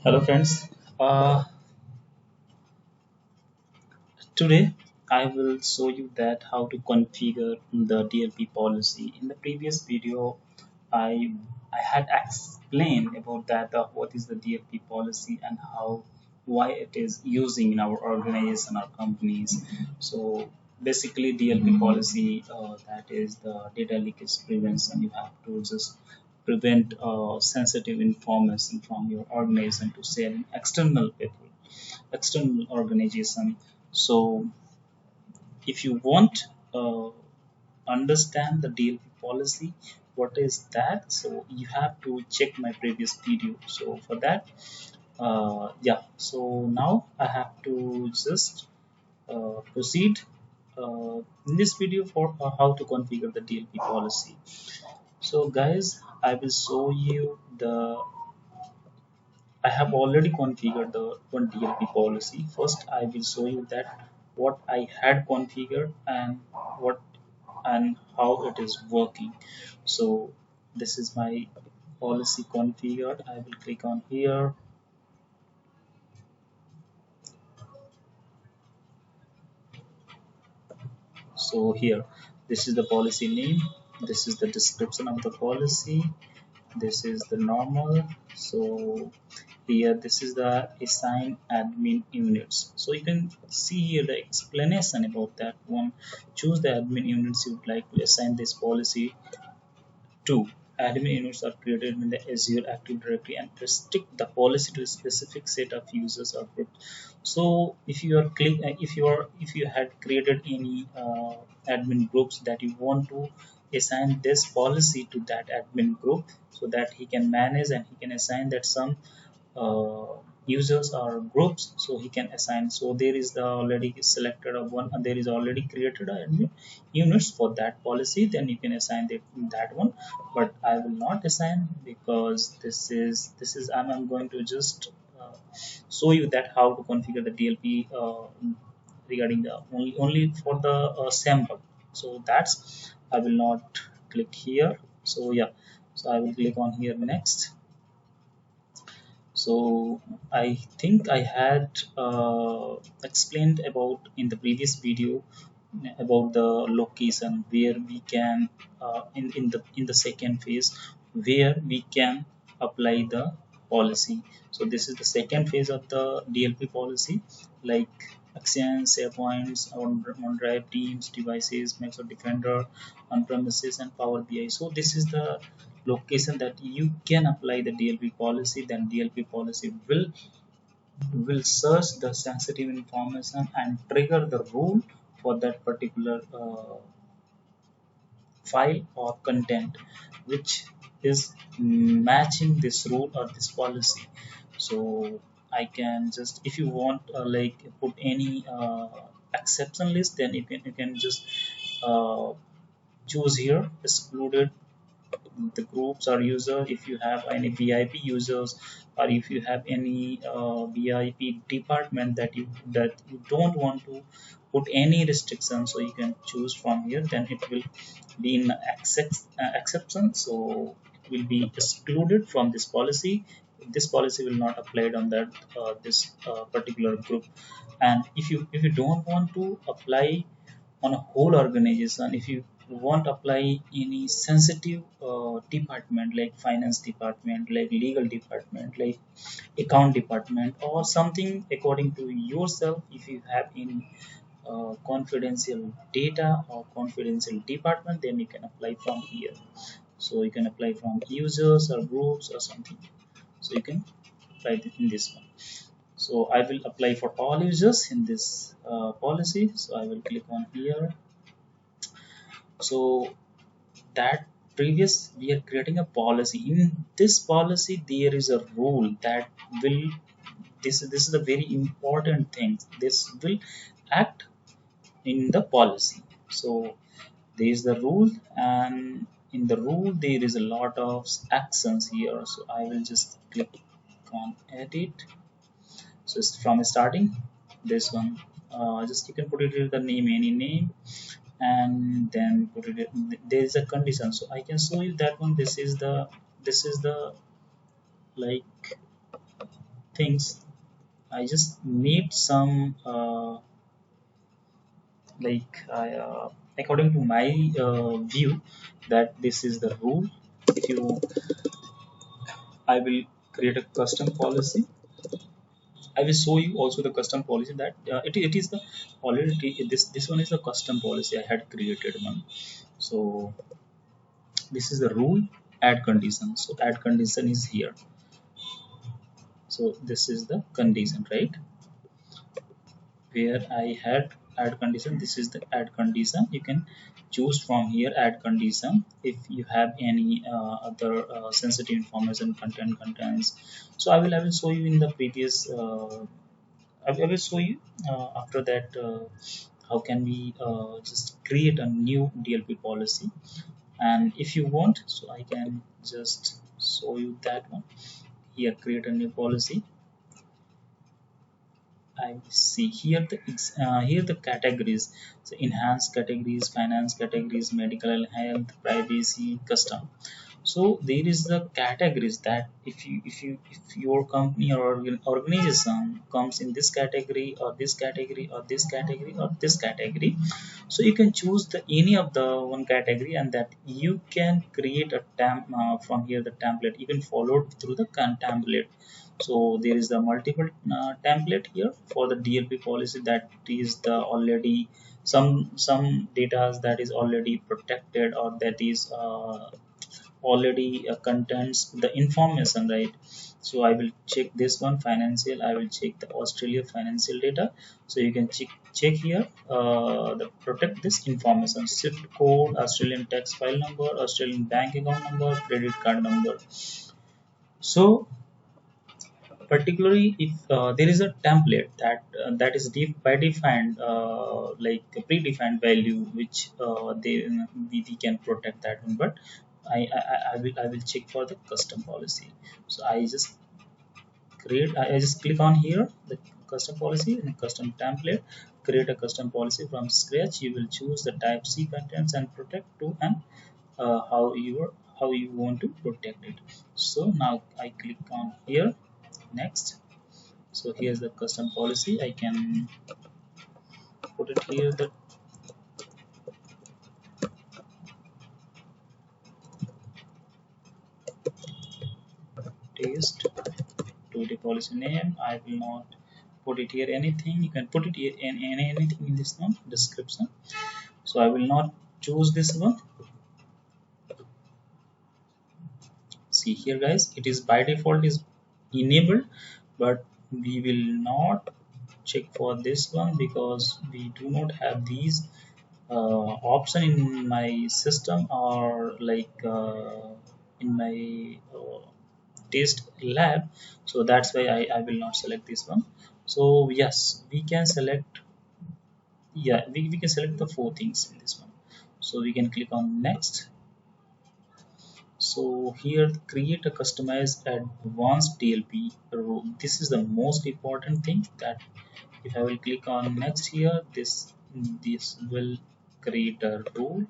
Hello friends. Uh, Today I will show you that how to configure the DLP policy. In the previous video, I had explained about that what is the DLP policy and how why it is using in our organization or companies. So basically, DLP policy that is the data leakage prevention. You have to just prevent sensitive information from your organization to share in external people, external organization. So if you want uh, understand the DLP policy, what is that? So you have to check my previous video. So for that, yeah. So now I have to just proceed in this video for how to configure the DLP policy. So guys, I will show you the I have already configured the one DLP policy. First, I will show you that what I had configured and what and how it is working. So this is my policy configured. I will click on here. So here, this is the policy name. This is the description of the policy. This is the normal. So here this is the assign admin units. So you can see here the explanation about that one. Choose the admin units you would like to assign this policy to. Admin units are created in the Azure Active Directory and restrict the policy to a specific set of users or groups. So if you are if you had created any admin groups that you want to assign this policy to that admin group so that he can manage and he can assign that some uh, users or groups, so he can assign. So there is the already selected of one and there is already created a admin units for that policy, then you can assign that one. But I will not assign because I'm going to just show you that how to configure the DLP regarding the only for the sample. So that's I will not click here. So yeah, so I will click on here next. So I think I had explained about in the previous video about the location where we can in the second phase where we can apply the policy. So this is the second phase of the DLP policy, like Exchange, SharePoints, OneDrive, Teams, devices, Microsoft Defender, on-premises, and Power BI. So this is the location that you can apply the DLP policy. Then DLP policy will search the sensitive information and trigger the rule for that particular file or content which is matching this rule or this policy. So I can just, if you want like put any exception list, then you can just uh, choose here excluded the groups or user. If you have any VIP users or if you have any VIP department that you don't want to put any restrictions, so you can choose from here. Then it will be in exception, so it will be excluded from this policy. This policy will not apply on that this particular group. And if you don't want to apply on a whole organization, if you want apply any sensitive department like finance department, like legal department, like account department or something according to yourself, if you have any confidential data or confidential department, then you can apply from here. So you can apply from users or groups or something, so you can apply in this one. So I will apply for all users in this policy. So I will click on here. So that previous we are creating a policy. In this policy there is a rule that will, this is a very important thing, this will act in the policy. So there is the rule, and in the rule there is a lot of actions here. So I will just click on edit. So it's from starting this one, just you can put it in the name, any name, and then put it in, there is a condition. So I can show you that one. This is the like things. I just need some according to my view, that this is the rule. If you, I will create a custom policy. I will show you also the custom policy that it is the already this one is the custom policy I had created one. So this is the rule, add condition. So add condition is here. So this is the condition, right? Where I had add condition, this is the add condition. You can choose from here add condition if you have any other sensitive information content contents. So I will show you in the previous I will show you after that how can we just create a new DLP policy. And if you want, so I can just show you that one here, create a new policy. I see here here the categories. So enhanced categories, finance categories, medical and health, privacy, custom. So there is the categories that if your company or organization comes in this category or this category or this category or this category, so you can choose the any of the one category, and that you can create a from here the template. You can follow it through the template. So there is the multiple template here for the DLP policy, that is the already some data that is already protected, or that is already contains the information, right? So I will check this one financial, I will check the Australia financial data. So you can check here the protect this information, SWIFT code, Australian tax file number, Australian bank account number, credit card number. So particularly if there is a template that is by defined like a predefined value, which we can protect that one. But I will check for the custom policy. So I just I just click on here the custom policy and custom template, create a custom policy from scratch. You will choose the type C contents and protect to, and how you want to protect it. So now I click on here, next. So here's the custom policy. I can put it here, the taste to the policy name. I will not put it here anything. You can put it here in anything in this one description. So I will not choose this one. See here guys, it is by default is enabled, but we will not check for this one because we do not have these option in my system, or like in my test lab. So that's why I will not select this one. So yes, we can select, yeah, we can select the four things in this one. So we can click on next. So here create a customized advanced DLP rule. This is the most important thing, that if I will click on next here, this will create a rule.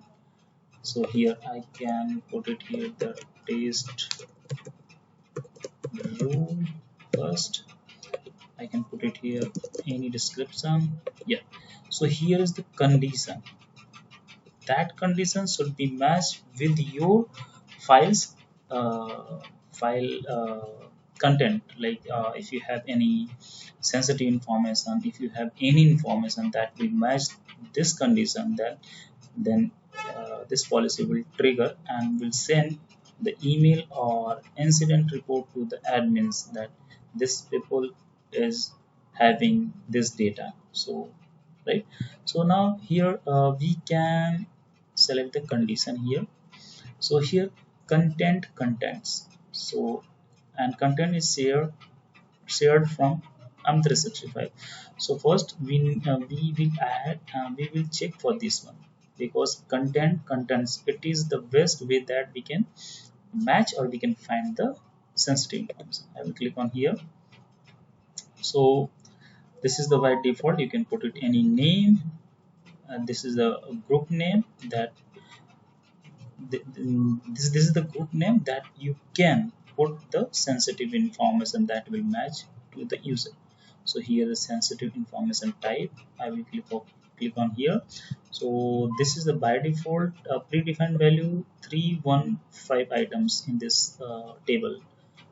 So here I can put it here, the taste rule first. I can put it here any description. Yeah. So here is the condition. That condition should be matched with your files file content. Like if you have any sensitive information, if you have any information that will match this condition, then this policy will trigger and will send the email or incident report to the admins that this people is having this data. So right, so now here we can select the condition here. So here content contents. So and content is shared from M365. So first we will add we will check for this one, because content contents, it is the best way that we can match or we can find the sensitive information. I will click on here. So this is the by default, you can put it any name, and this is a group name that this is the group name that you can put the sensitive information that will match to the user. So here the sensitive information type, I will click on here. So this is the by default predefined value 315 items in this table.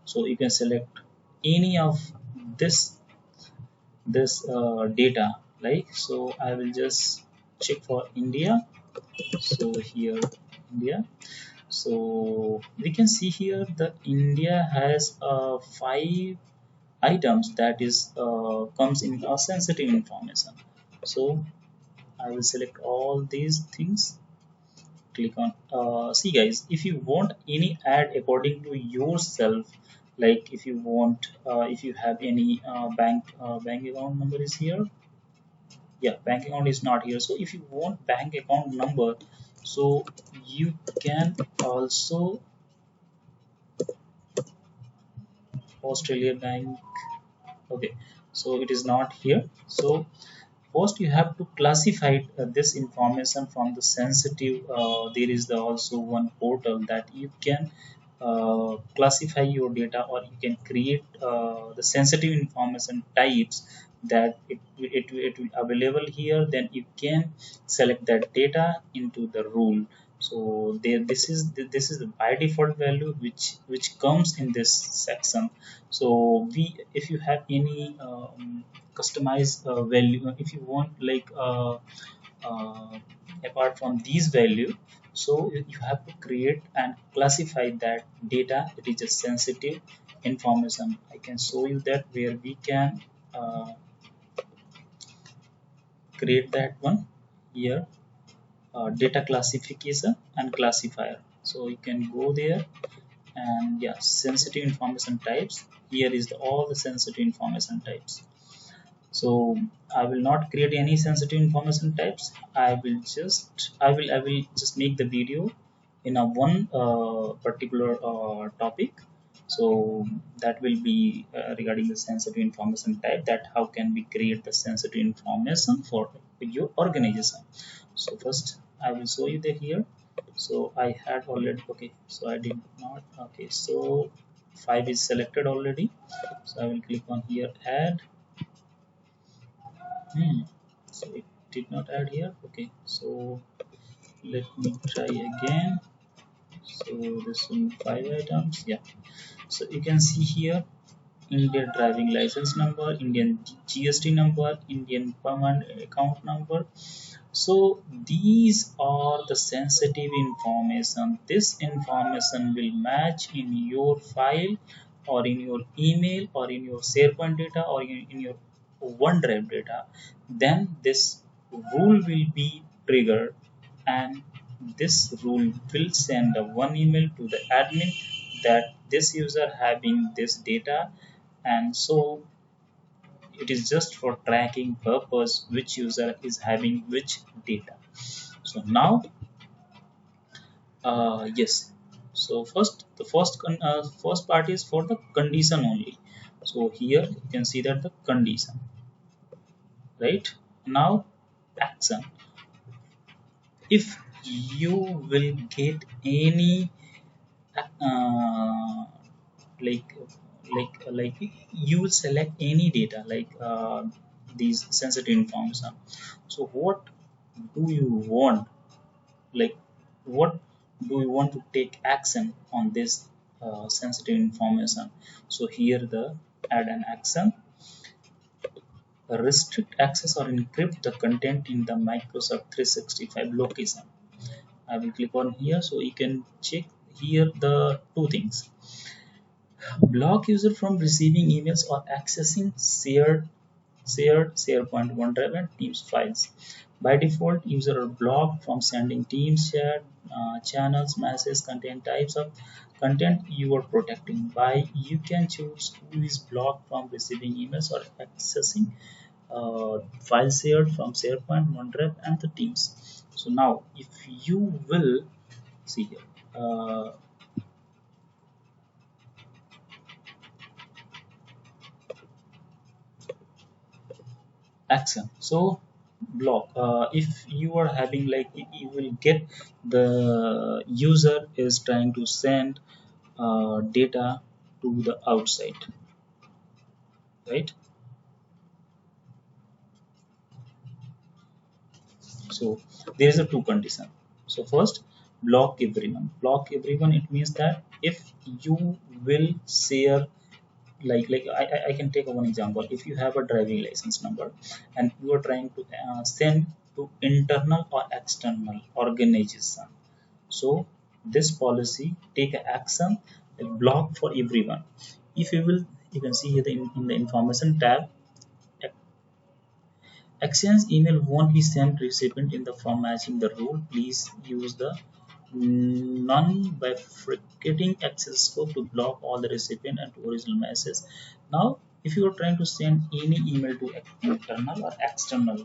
So you can select any of this data, like, so I will just check for India. So here India, so we can see here that India has 5 items that is comes in a sensitive information. So I will select all these things, click on see guys, if you want any ad according to yourself, like if you want if you have any bank account number is here. Yeah, bank account is not here. So if you want bank account number, so you can also Australia Bank. Okay, so it is not here. So first you have to classify this information from the sensitive. There is also one portal that you can classify your data, or you can create the sensitive information types that it will available here. Then you can select that data into the rule. So there, this is the by default value which comes in this section. So we, if you have any customized value, if you want like uh, apart from these value, so you have to create and classify that data. It is a sensitive information. I can show you that where we can create that one here, data classification and classifier. So you can go there, and yeah, sensitive information types, here is all the sensitive information types. So I will not create any sensitive information types. I will just make the video in a one particular topic. So that will be regarding the sensitive information type, that how can we create the sensitive information for your organization. So first I will show you the here. So I had already, okay, so I did not, okay, so 5 is selected already. So I will click on here, add. So it did not add here. Okay, so let me try again. So this one 5 items. Yeah. So you can see here Indian driving license number, Indian GST number, Indian permanent account number. So these are the sensitive information. This information will match in your file, or in your email, or in your SharePoint data, or in your OneDrive data. Then this rule will be triggered, and this rule will send a one email to the admin that this user having this data, and so it is just for tracking purpose which user is having which data. So now yes, so first the first part is for the condition only. So here you can see that the condition, right? Now action, if you will get any uh, like like you will select any data, like these sensitive information. So what do you want, like what do you want to take action on this sensitive information? So here the add an action, restrict access or encrypt the content in the Microsoft 365 location. I will click on here, so you can check here the two things: block user from receiving emails or accessing shared SharePoint, OneDrive, and Teams files. By default, users are blocked from sending Teams chat, channels, messages, content types of content you are protecting. By you can choose who is blocked from receiving emails or accessing files shared from SharePoint, OneDrive, and the Teams. So now, if you will see here, action, so block, if you are having like you will get the user is trying to send data to the outside. right? So there is a two condition. So first, block everyone. Block everyone, it means that if you will share, I can take one example. If you have a driving license number and you are trying to send to internal or external organization, so this policy take action, a block for everyone. If you will, you can see here in the information tab, exchange email won't be sent recipient in the form matching the rule. Please use the non-bifurcating access scope to block all the recipient and to original message. Now, if you are trying to send any email to internal or external,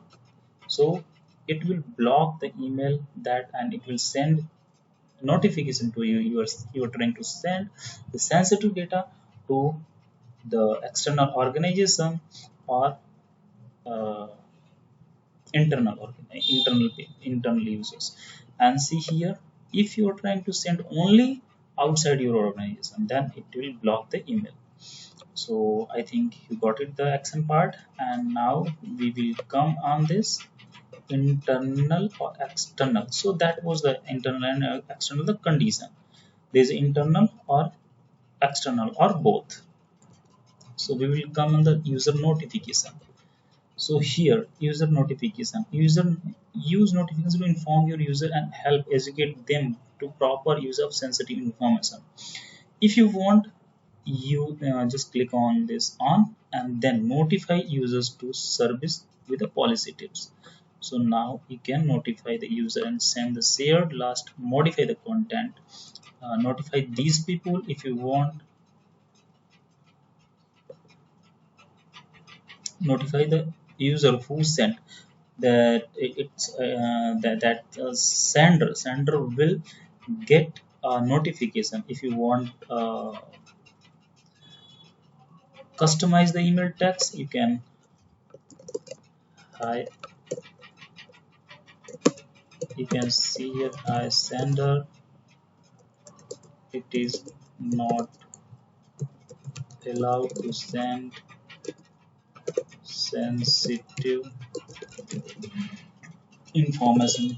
so it will block the email that, and it will send notification to you. You are trying to send the sensitive data to the external organization or uh, internal users. And see here, if you are trying to send only outside your organization, then it will block the email. So I think you got it, the action part. And now we will come on this internal or external. So that was the internal and external, the condition. There's internal or external or both. So we will come on the user notification. So here, user notification. User use notification to inform your user and help educate them to proper use of sensitive information. If you want, you just click on this on and then notify users to service with the policy tips. So now you can notify the user and send the shared last, modify the content, notify these people if you want, notify the user who sent that it's sender will get a notification. If you want customize the email text, you can, hi, you can see here, hi sender, it is not allowed to send sensitive information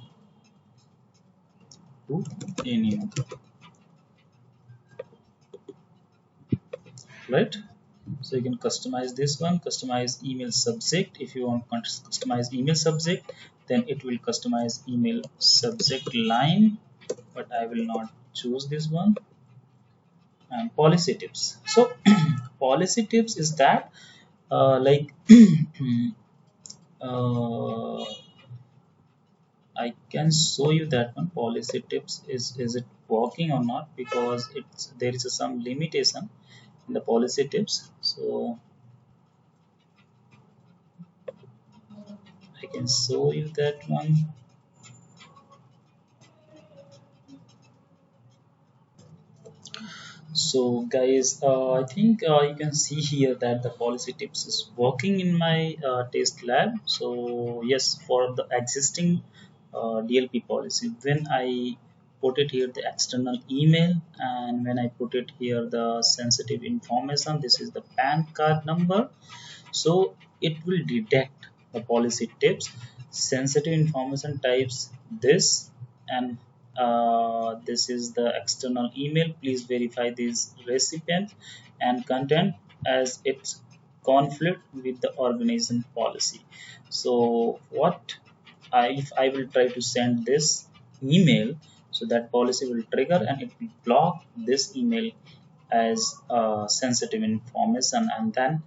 to anyone, right? So you can customize this one, customize email subject. If you want customize email subject, then it will customize email subject line, but I will not choose this one. And policy tips. So policy tips is that like uh, I can show you that one. Policy tips, is it working or not, because it's there is some limitation in the policy tips. So I can show you that one. So guys, I think you can see here that the policy tips is working in my test lab. So yes, for the existing DLP policy, when I put it here the external email, and when I put it here the sensitive information, this is the PAN card number. So it will detect the policy tips, sensitive information types this, and this is the external email. Please verify this recipient and content as it's conflict with the organization policy. So what if I will try to send this email, so that policy will trigger and it will block this email as sensitive information, and then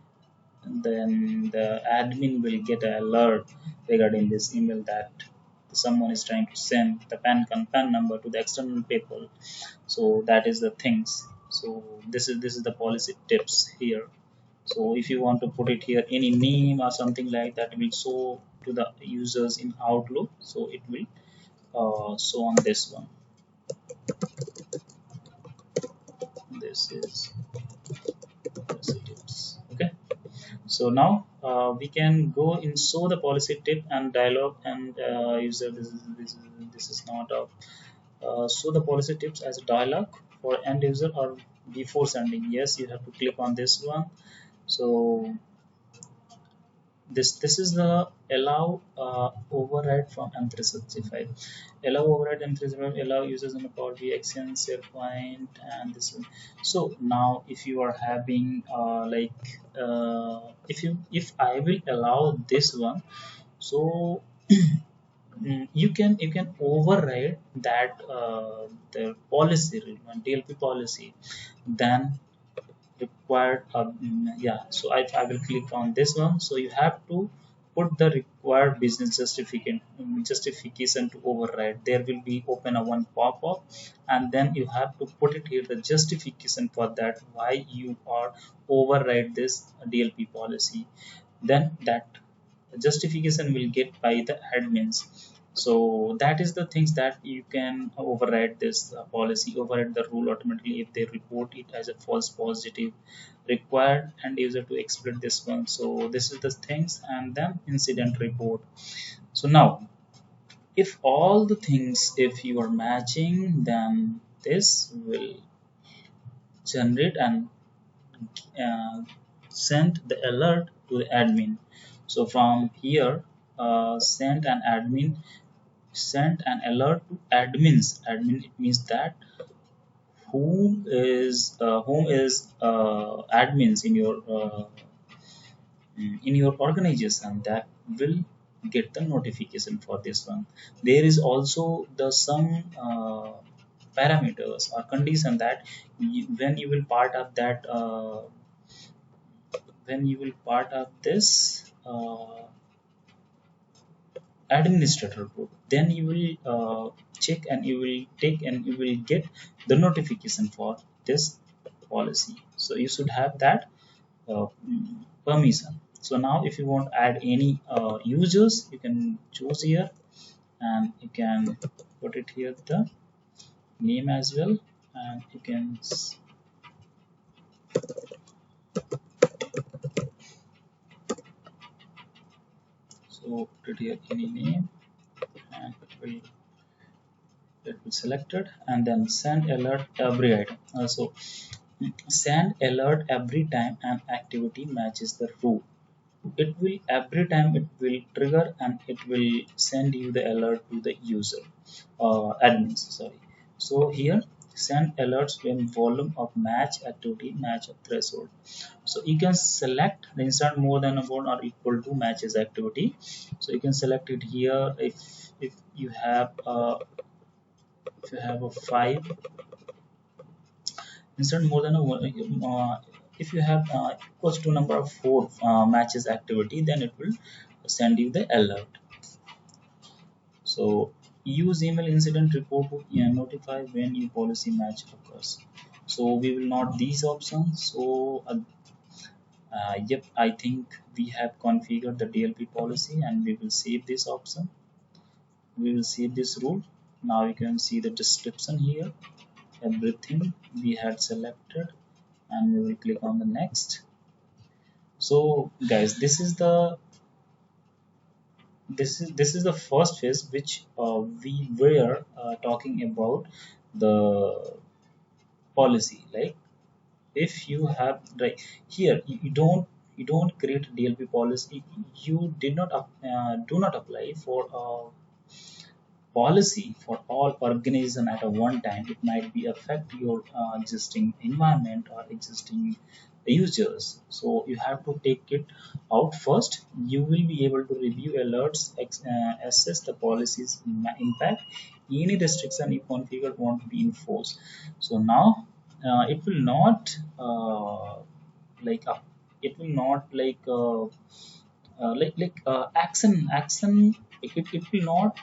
the admin will get an alert regarding this email that someone is trying to send the PAN number to the external people. So that is the things. So this is the policy tips here. So if you want to put it here any name or something like that, it will show to the users in Outlook. So it will show on this one. This is policy tips. Okay. So now we can go and show the policy tip and dialog and user. This is not a show the policy tips as a dialog for end user or before sending. Yes, you have to click on this one. So this is the allow override from M365. Allow override M365 allow users in the Power BI, Excel, SharePoint, and this one. So now if you are having if I will allow this one, so you can override that the policy, DLP policy, then required yeah. So I will click on this one. So you have to put the required business justification to override. There will be open a one pop-up, and then you have to put it here, the justification for that, why you are override this DLP policy. Then that justification will get by the admins. So that is the things that you can override this policy, override the rule automatically if they report it as a false positive, required and user to exploit this one. So this is the things, and then incident report. So now if all the things, if you are matching, then this will generate and send the alert to the admin. So from here, send an alert to admins. Admin, it means that whom is admins in your organization, that will get the notification for this one. There is also the some parameters or condition that when you will part of that when you will part of this administrator group, then you will check and you will take and you will get the notification for this policy. So you should have that permission. So now if you want to add any users, you can choose here, and you can put it here the name as well, and you can so put it here any name, and it will selected, and then send alert every item. So send alert every time an activity matches the rule. It will every time it will trigger, and it will send you the alert to the user admins, sorry. So here send alerts when volume of match activity match a threshold. So you can select the insert more than a one or equal to matches activity. So you can select it here. If you have a 5, insert more than a one, if you have equals to number of 4 matches activity, then it will send you the alert. So use email incident report to notify when new policy match occurs. So we will not these options. So yep, I think we have configured the DLP policy, and we will save this option. We will save this rule. Now you can see the description here, everything we had selected, and we will click on the next. So guys, this is the first phase which we were talking about the policy. Like if you have, like here you don't create a DLP policy, you did not do not apply for policy for all organization at a one time. It might be affect your existing environment or existing users. So you have to take it out first. You will be able to review alerts, assess the policy's impact. Any restriction you configure won't be enforced. So now it will not like it will not action. It will not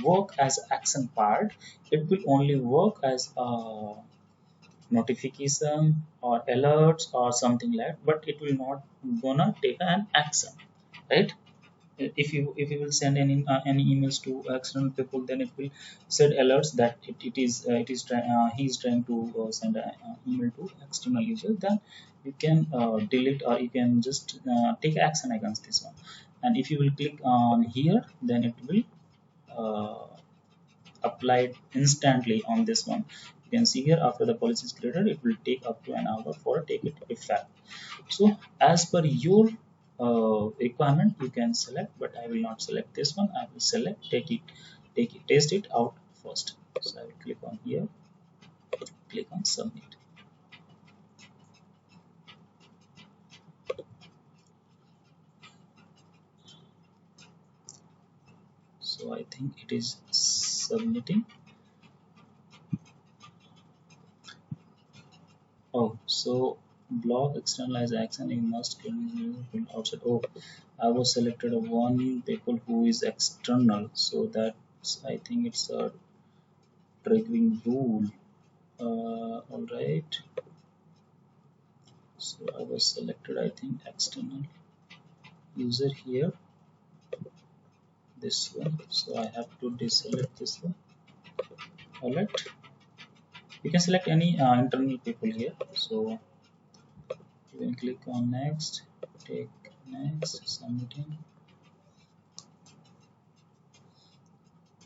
work as action part. It will only work as notification or alerts or something like, but it will not gonna take an action, right? If you will send any emails to external people, then it will send alerts that he is trying to send an email to external user. Then you can delete, or you can just take action against this one. And if you will click on here, then it will uh, applied instantly on this one. You can see here, after the policy is created, it will take up to an hour for take it effect. So as per your requirement you can select, but I will not select this one. I will select test it out first. So I will click on here, click on submit. So I think it is submitting. Oh, so block externalize action you must from outside. Oh, I was selected a one people who is external, so that's I think it's a triggering rule. All right. So I was selected I think external user here, this one. So I have to deselect this one. All right. You can select any internal people here. So you can click on next, take next, submitting.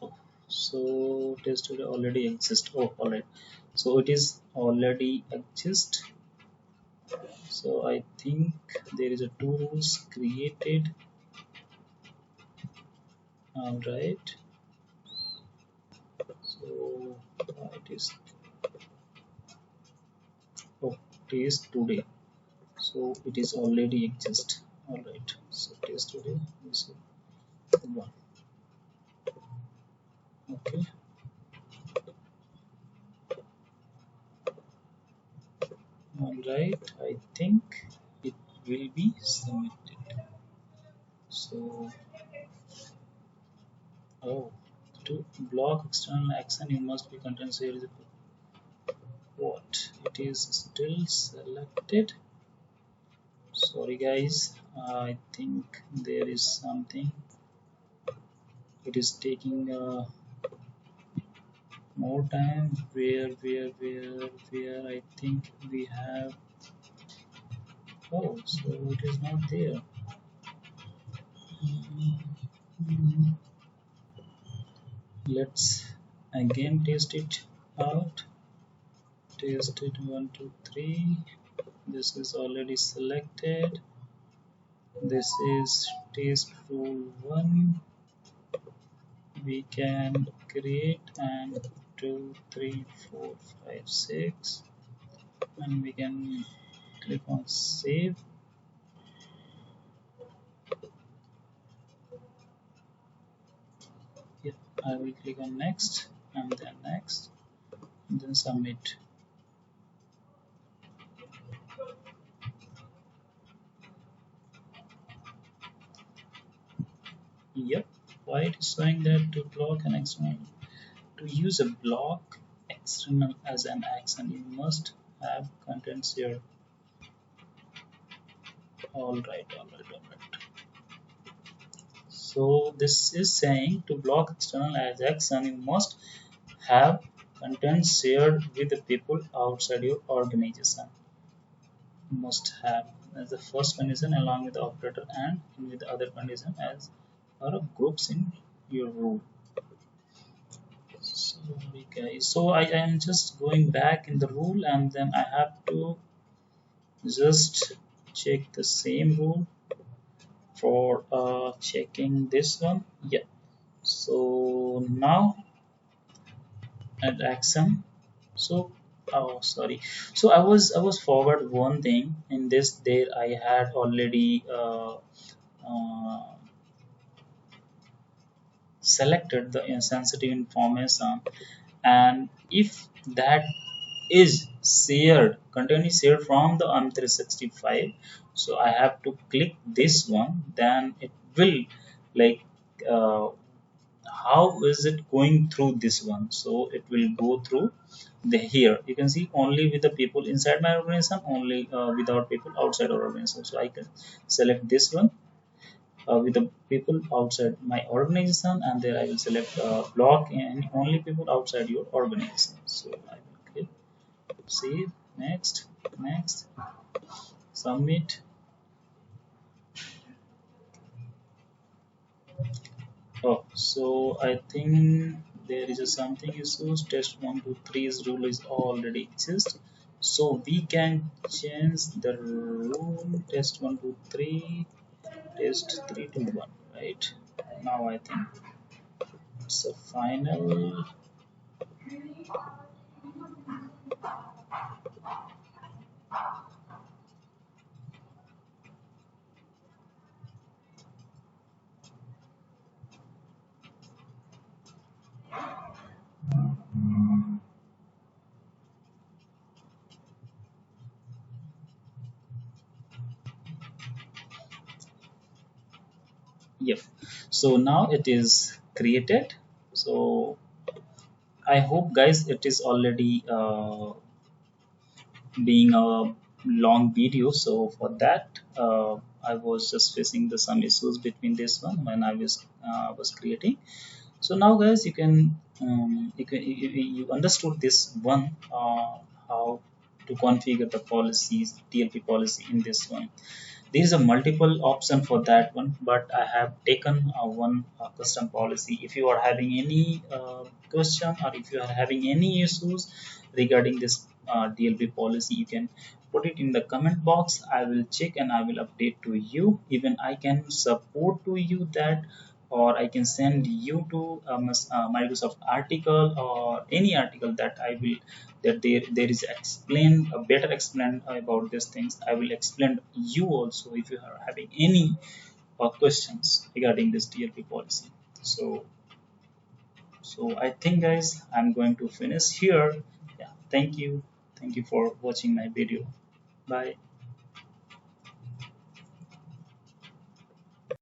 Oh, so test today already exist. Oh, all right. So it is already exist. So I think there is a two rules created. All right. So it is oh, it is today. So it is already exist. All right. So test today is one. Okay. All right. I think it will be submitted. So oh, to block external action, you must be content series. What? It is still selected. Sorry, guys. I think there is something. It is taking more time. Where? I think we have. Oh, so it is not there. Let's again test it out. Test it 1, 2, 3. This is already selected. This is test rule 1. We can create and 2, 3, 4, 5, 6, and we can click on save. Yeah, I will click on next and then next and then submit. Yep, why it is showing that to block an external, to use a block external as an action you must have contents here. All right. So this is saying to block external as action you must have content shared with the people outside your organization. Must have as the first condition along with the operator and with the other condition as or groups in your rule. Sorry guys. So I am just going back in the rule and then I have to just check the same rule for checking this one. Yeah. So now at action. So oh sorry. So I was forward one thing in this. There I had already uh, selected the insensitive information, and if that is shared content is shared from the M365, so I have to click this one, then it will like uh, how is it going through this one. So it will go through the here you can see only with the people inside my organization, only without people outside our organization. So I can select this one with the people outside my organization, and there I will select block and only people outside your organization. So I will click save, next, submit. Oh, so I think there is a something issues. Test 1, 2, 3's rule is already exist. So we can change the rule test 1, 2, 3. test 321, right? Now I think it's a final. Yep. So now it is created. So I hope guys it is already being a long video. So for that, I was just facing some issues between this one when I was creating. So now guys, you understood this one, how to configure the policies, DLP policy in this one. There is a multiple option for that one, but I have taken one custom policy. If you are having any question, or if you are having any issues regarding this DLP policy, you can put it in the comment box. I will check and I will update to you. Even I can support to you that, or I can send you to Microsoft article, or any article that I will, that there is explain a better explain about these things. I will explain you also if you are having any questions regarding this DLP policy. So I think guys, I'm going to finish here. Yeah, thank you for watching my video. Bye.